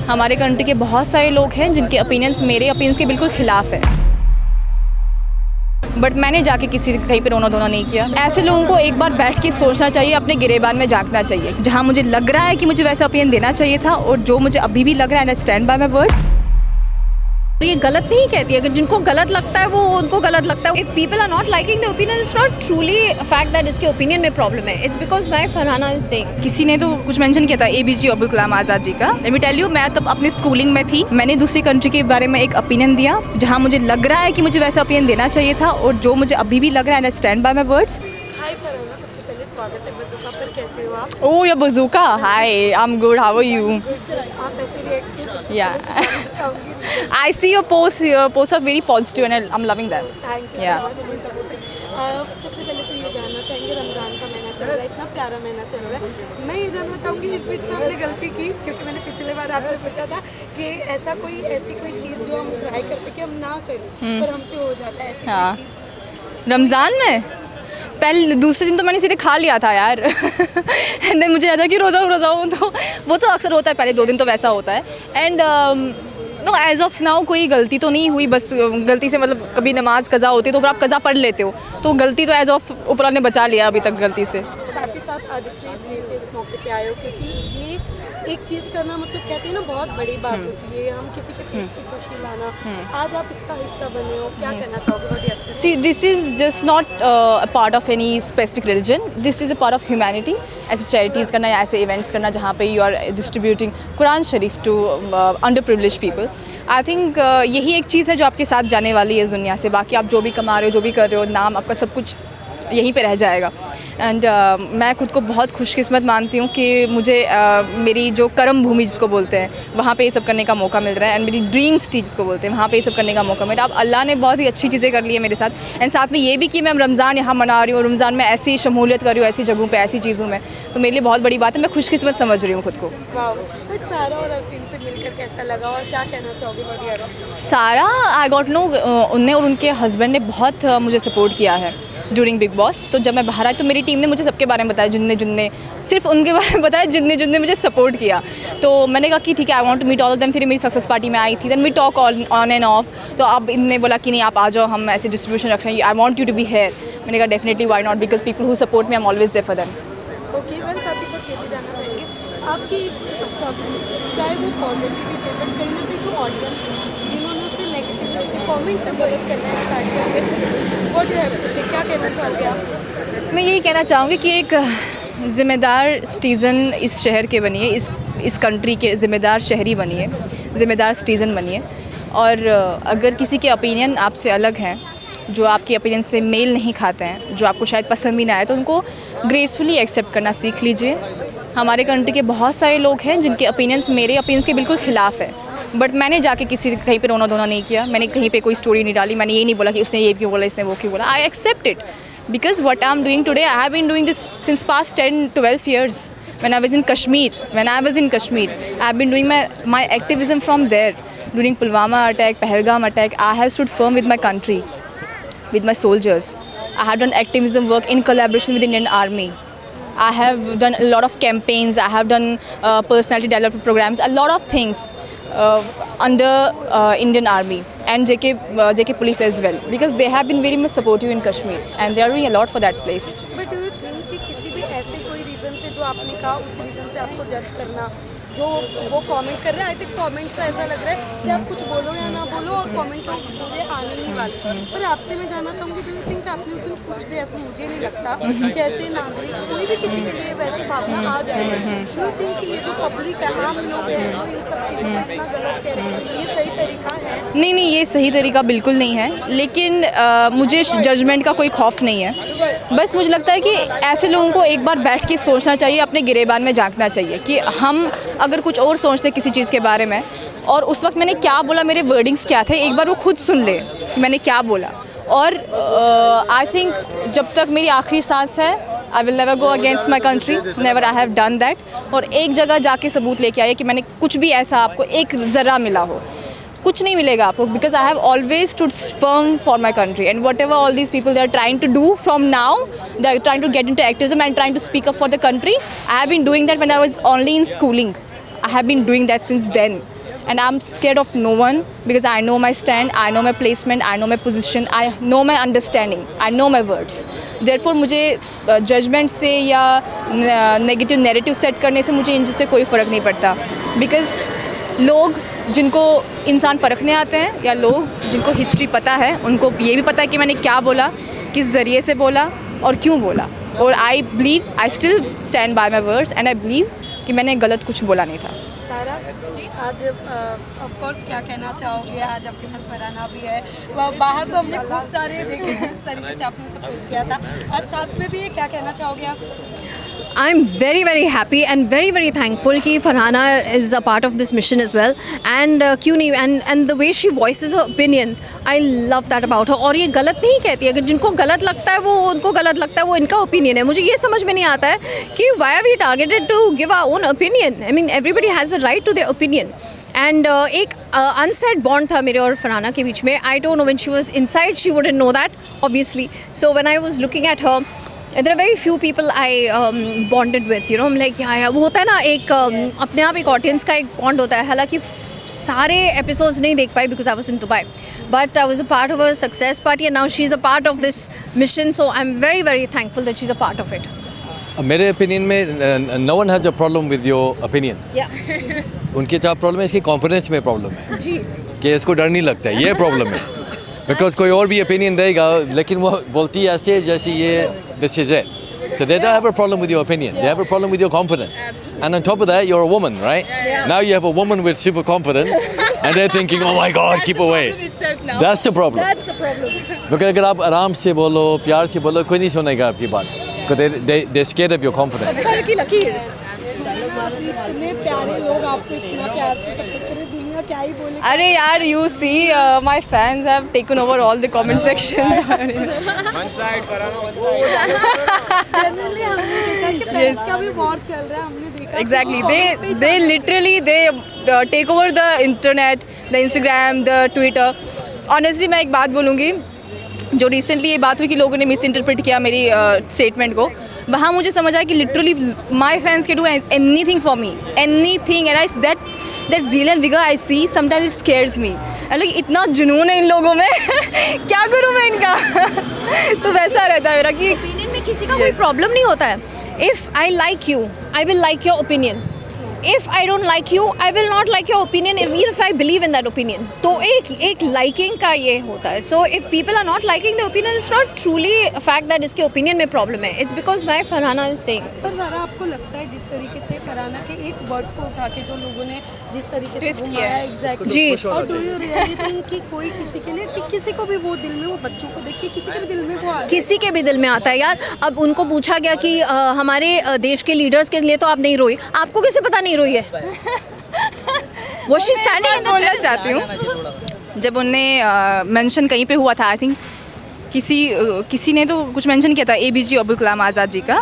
हमारे कंट्री के बहुत सारे लोग हैं जिनके ओपिनियंस मेरे ओपिनियंस के बिल्कुल ख़िलाफ़ है, बट मैंने जाके किसी कहीं पे रोना धोना नहीं किया। ऐसे लोगों को एक बार बैठ के सोचना चाहिए, अपने गिरेबान में झांकना चाहिए। जहाँ मुझे लग रहा है कि मुझे वैसा ओपिनियन देना चाहिए था और जो मुझे अभी भी लग रहा है, I stand by my word. ये गलत नहीं कहती है कि जिनको गलत लगता है वो उनको गलत लगता है। If people are not liking the opinion, it's not truly fact that इसके ओपिनियन में प्रॉब्लम है। It's because my Farhana is saying. किसी ने तो कुछ मेंशन किया था ABJ अब्दुल कलाम आज़ाद जी का। लेट मी टेल यू, मैं तब अपनी स्कूलिंग में थी, मैंने दूसरी कंट्री के बारे में एक ओपिनियन दिया जहाँ मुझे लग रहा है कि मुझे वैसा ओपिनियन देना चाहिए था और जो मुझे अभी भी लग रहा है, I stand by my words. Hi Farhana, सबसे पहले स्वागत है बज़ूका पर। कैसे हो आप? ओह या bazooka, hi, I am good, how are you? आप ऐसे रिएक्ट कैसे या चाहूँगी? I see your posts are very positive and I'm loving them. Thank you Yeah. So much. सबसे पहले तो ये जानना चाहेंगे, रमज़ान का महीना चल रहा है, इतना प्यारा महीना चल रहा है। मैं ये जानना चाहूँगी इस बीच में आपने गलती की, क्योंकि मैंने पिछले बार आपसे पूछा था कि ऐसी कोई चीज़ जो हम ट्राई करते कि हम ना करें पर हमसे हो जाता है, ऐसी हाँ। कोई चीज़? रमज़ान में पहले दूसरे दिन तो मैंने सीधे खा लिया था यार एंड देन मुझे याद है कि रोज़ा हूँ, तो वो तो अक्सर होता है, पहले 2 दिन तो वैसा होता है। And no, as of now कोई गलती तो नहीं हुई, बस गलती से मतलब कभी नमाज कज़ा होती है तो फिर आप कज़ा पढ़ लेते हो, तो गलती तो एज ऑफ ऊपर ने बचा लिया अभी तक गलती से। साथ ही साथ आज इतने अपने से इस मौके पे आए हो, क्योंकि ये एक चीज़ करना मतलब कहते हैं ना बहुत बड़ी बात होती है, हम किसी के फेस पे खुशी लाना। आज आप इसका हिस्सा बने हो, क्या कहना चाहोगे? What do you have to say? See, this is just not a part of any specific religion. This is a part of humanity. ऐसे charities करना या ऐसे events करना जहाँ पे you are distributing Quran Sharif to underprivileged people. I think यही एक चीज़ है जो आपके साथ जाने वाली है इस दुनिया से। बाकी आप जो भी कमा रहे हो, जो भी कर रहे हो, नाम आपका सब कुछ यहीं पे रह जाएगा। एंड मैं खुद को बहुत खुशकिस्मत मानती हूँ कि मुझे मेरी जो कर्म भूमि जिसको बोलते हैं वहाँ पे ये सब करने का मौका मिल रहा है, एंड मेरी ड्रीम सिटी जिसको बोलते हैं वहाँ पे ये सब करने का मौका मिल रहा है। अब अल्लाह ने बहुत ही अच्छी चीज़ें कर ली है मेरे साथ, एंड साथ में ये भी कि मैं रमज़ान यहाँ मना रही हूँ, रमज़ान में ऐसी शमूलियत कर रही हूँ, ऐसी जगहों पर, ऐसी चीज़ों में, तो मेरे लिए बहुत बड़ी बात है। मैं खुशकिस्मत समझ रही हूँ खुद को। वाह, बट सारा और अरफीन से मिलकर कैसा लगा और क्या कहना चाहोगे? What do you have? सारा, आई गॉट नो, उनने और उनके हस्बैंड ने बहुत मुझे सपोर्ट किया है ड्यूरिंग बिग बॉस। तो जब मैं बाहर आई तो मेरी टीम ने मुझे सबके बारे में बताया, जिनने सिर्फ उनके बारे में बताया जिनने मुझे सपोर्ट किया। तो मैंने कहा कि ठीक है, I want to meet all of them. फिर मेरी सक्सेस पार्टी में आई थी, then we talk on and off. तो अब इनने बोला कि नहीं आप आ जाओ, हम ऐसे डिस्ट्रीब्यूशन रख रहे हैं, I want you to be here. मैंने कहा definitely, why not, because people who support me, I am always there for them. Okay, well साथ ही साथ ये भी जानना चाहेंगे आपकी सब, चाहे वो पॉजिटिविटी है बट कहीं ना कहीं जो ऑडियंस है जिन्होंने उसे नेगेटिविटी के कमेंट गलत करना स्टार्ट करके, what do you have to say, क्या कहना चाहोगे आप? मैं यही कहना चाहूँगी कि एक ज़िम्मेदार सिटीज़न इस शहर के बनिए, इस कंट्री के ज़िम्मेदार शहरी बनिए, ज़िम्मेदार सिटीज़न बनिए। और अगर किसी के ओपिनियन आपसे अलग हैं, जो आपके ओपिनियन से मेल नहीं खाते हैं, जो आपको शायद पसंद भी ना आए, तो उनको ग्रेसफुली एक्सेप्ट करना सीख लीजिए। हमारे कंट्री के बहुत सारे लोग हैं जिनके ओपिनियंस मेरे ओपिनियंस के बिल्कुल ख़िलाफ़ है, बट मैंने जाके किसी कहीं पे रोना धोना नहीं किया, मैंने कहीं पे कोई स्टोरी नहीं डाली, मैंने ये नहीं बोला कि उसने ये क्यों बोला, इसने वो क्यों बोला। I accept it because what I'm doing today, I have been doing this since past 10-12 years. When I was in Kashmir, I have been doing my activism from there. During Pulwama attack, Pahalgam attack, I have stood firm with my country, with my soldiers. I have done activism work in collaboration with Indian Army. I have done a lot of campaigns. I have done personality development programs, a lot of things under Indian Army and JK police as well, because they have been very much supportive in Kashmir and they are doing a lot for that place. But do you think कि किसी भी ऐसे कोई reason से जो आपने कहा उस रीज़न से आपको जज करना, जो वो कमेंट कर रहे हैं, आई थिंक कमेंट का ऐसा लग रहा है कि आप कुछ बोलो या ना बोलो और कमेंट तो पूरे आने ही वाले। पर आपसे मैं जानना चाहूँगी, डू यू थिंक आपने उस दिन कुछ भी ऐसा, मुझे नहीं लगता कि ऐसे नागरिक कोई भी किसी के लिए वैसी भावना आ जाएगी। डू यू थिंक कि ये जो पब्लिक है, आम लोग हैं जो इन सब चीज़ों को इतना गलत कह रहे हैं, ये सही तरीका है? नहीं, ये सही तरीका बिल्कुल नहीं है, लेकिन मुझे जजमेंट का कोई खौफ नहीं है। बस मुझे लगता है कि ऐसे लोगों को एक बार बैठ के सोचना चाहिए, अपने गिरेबान में झांकना चाहिए कि हम अगर कुछ और सोचते किसी चीज़ के बारे में और उस वक्त मैंने क्या बोला, मेरे वर्डिंग्स क्या थे, एक बार वो खुद सुन ले मैंने क्या बोला। और आई थिंक जब तक मेरी आखिरी सांस है, I will never go against my country, never I have done that. और एक जगह जाके सबूत लेके आइए कि मैंने कुछ भी ऐसा आपको एक ज़रा मिला हो, कुछ नहीं मिलेगा आपको, because I have always stood firm for my country and whatever all these people they are trying to do from now, they are trying to get into activism and trying to speak up for the country. I have been doing that when I was only in schooling. I have been doing that since then. And I'm scared of no one because I know my stand, I know my placement, I know my position, I know my understanding, I know my words. Therefore मुझे judgement से या negative narrative set करने से मुझे इनसे कोई फ़र्क नहीं पड़ता. बिकॉज लोग जिनको इंसान परखने आते हैं या लोग जिनको हिस्ट्री पता है उनको ये भी पता है कि मैंने क्या बोला, किस ज़रिए से बोला और क्यों बोला. और I still stand by my words and I believe कि मैंने गलत कुछ बोला नहीं था. सारा आज ऑफ कोर्स क्या कहना चाहोगे? आज आपके साथ फरहाना भी है, बाहर तो हमने खूब सारे देखे किस तरीके से आपने सपोर्ट किया था, आज साथ में भी है, क्या कहना चाहोगे आप? I'm very very happy and very very thankful कि Farhana is a part of this mission as well and क्यों नहीं and the way she voices her opinion I love that about her. और ये गलत नहीं कहती है, अगर जिनको गलत लगता है वो उनको गलत लगता है, वो इनका ओपिनियन है. मुझे ये समझ में नहीं आता है कि why are we targeted to give our own opinion? I mean everybody has the right to their opinion. And एक unsaid bond था मेरे और फरहाना के बीच में. I don't know, when she was inside she wouldn't know that obviously. So when I was looking at her, there are very few people I bonded with, you know. I'm like yeah, वो होता है ना एक अपने आप एक audience का एक बॉन्ड होता है. हालांकि सारे एपिसोड्स नहीं देख पाई because I was in Dubai, but I was a part of a success party and now she's a part of this mission, so I'm very very thankful that she's a part of it. मेरे opinion में no one has a problem with your opinion. Yeah. उनके साथ problem है इसकी confidence में problem है जी. कि इसको डर नहीं लगता है, ये प्रॉब्लम है. बिकॉज कोई और भी ओपिनियन देगा लेकिन वो बोलती है ऐसे जैसे ये this is it. So they don't have a problem with your opinion. They have a problem with your confidence. Absolutely. And on top of that, you're a woman, right? Yeah. Now you have a woman with super confidence, and they're thinking, "Oh my God, keep away." That's the problem. That's the problem. Because अगर आप आराम से बोलो, प्यार से बोलो, कोई नहीं सुनेगा आपकी बात. Because they're scared of your confidence. पत्थर की लकीर. इतने प्यारे लोग आपको इतना प्यार से सपोर्ट कर रहे हैं, दुनिया क्या ही बोले. अरे यार, you see, my fans have taken over all the comment sections. Generally हमने देखा कि फैंस का भी वॉर चल रहा है, हमने देखा. Exactly. They literally take over the internet, the Instagram, the Twitter. Honestly, मैं एक बात बोलूँगी, जो रिसेंटली ये बात हुई कि लोगों ने मिस इंटरप्रेट किया मेरी स्टेटमेंट को, वहाँ मुझे समझ आया कि literally my fans can do anything for me, anything. And I that zeal and vigour I see sometimes it scares me. Like इतना जुनून है इन लोगों में क्या करूँ मैं इनका. तो वैसा रहता है मेरा कि ओपिनियन में किसी का कोई प्रॉब्लम नहीं होता है. If I like you I will like your opinion. If I don't like you, I will not like your opinion even if I believe in that opinion. तो एक liking का ये होता है. So if people are not liking the opinion, it's not truly a fact that इसके opinion में problem है. It's because why Farhana is saying this. पर सारा आपको लगता है जिस तरीके से फरहाना के एक वर्ड को उठा के जो लोगों ने जिस तरीके से Twist घुमाया, किया है. exactly. जी. और do you really think कि कोई किसी के लिए कि किसी को भी वो दिल में, वो बच्चों को देख के किसी के भी दिल में वो आ किसी के भी दिल में आता है यार. अब उनको पूछा गया कि हमारे देश के लीडर्स के लिए तो आप नहीं रोई, आपको कैसे पता नहीं रोई है. वो शी स्टैंडिंग इन द बोलना चाहती हूँ, जब उनने मेंशन कहीं पे हुआ था, आई थिंक किसी ने तो कुछ मेंशन किया था ABJ अब्दुल कलाम आज़ाद जी का.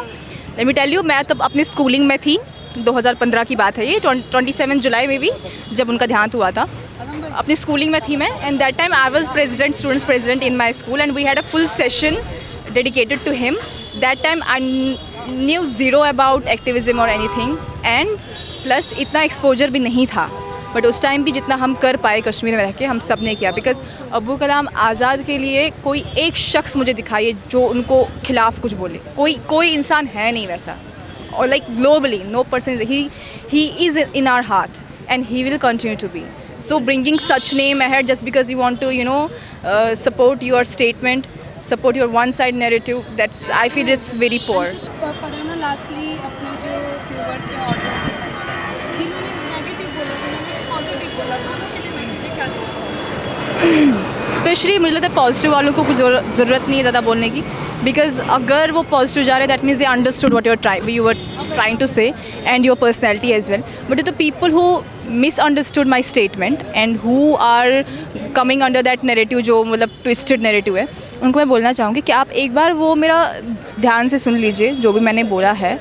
लेट मी टेल यू, मैं तब अपने स्कूलिंग में थी, 2015 की बात है ये, 27 जुलाई में भी जब उनका देहांत हुआ था. अपनी स्कूलिंग में थी मैं, and that time I was president, students president in my school, and we had a full session dedicated to him. That time I knew zero about activism और एनीथिंग, एंड प्लस इतना exposure भी नहीं था. But उस time भी जितना हम कर पाए कश्मीर में रह के, हम सब ने किया. बिकॉज अब्दुल कलाम आज़ाद के लिए कोई एक शख्स मुझे दिखाइए जो उनको खिलाफ कुछ बोले. कोई इंसान है नहीं वैसा. और like globally no person, he is in our heart and he will continue to be. So bringing such name ahead just because you want to support your statement, support your one side narrative, that's I feel it's very poor. Farhana lastly अपने जो viewers है, audience है, fans है, जिन्होंने negative बोला, जिन्होंने positive बोला, दोनों के लिए मैसेज क्या देना चाहोगे? स्पेशली मुझे लगता है पॉजिटिव वालों को कुछ ज़रूरत नहीं है ज़्यादा बोलने की. बिकॉज अगर वो पॉजिटिव जा रहे हैं that means they understood what you were trying to say and your personality as well. But the people who misunderstood my statement and who are coming under that narrative, जो मतलब twisted narrative है, उनको मैं बोलना चाहूँगी कि आप एक बार वो मेरा ध्यान से सुन लीजिए जो भी मैंने बोला है,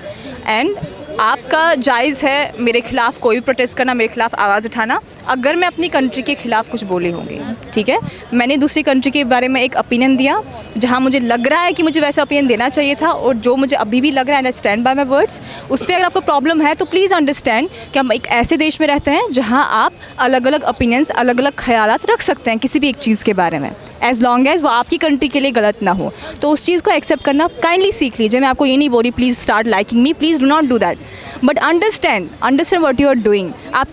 एंड आप आपका जायज़ है मेरे खिलाफ़ कोई भी प्रोटेस्ट करना, मेरे खिलाफ़ आवाज़ उठाना, अगर मैं अपनी कंट्री के ख़िलाफ़ कुछ बोली होंगी, ठीक है। मैंने दूसरी कंट्री के बारे में एक ओपिनियन दिया जहाँ मुझे लग रहा है कि मुझे वैसा ओपिनियन देना चाहिए था, और जो मुझे अभी भी लग रहा है, I stand bye my words. उस पर अगर आपको प्रॉब्लम है तो प्लीज़ अंडरस्टैंड कि हम एक ऐसे देश में रहते हैं जहाँ आप अलग अलग ओपिनियंस, अलग अलग ख्यालात रख सकते हैं किसी भी एक चीज़ के बारे में, एज लॉन्ग एज वो आपकी कंट्री के लिए गलत ना हो। तो उस चीज़ को एक्सेप्ट करना काइंडली सीख लीजिए। मैं आपको ये नहीं बोल रही please start liking me, please do not do that, but understand what you are doing. आप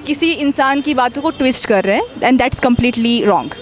किसी इंसान की बातों को ट्विस्ट कर रहे हैं एंड दैट्स कम्प्लीटली रॉन्ग।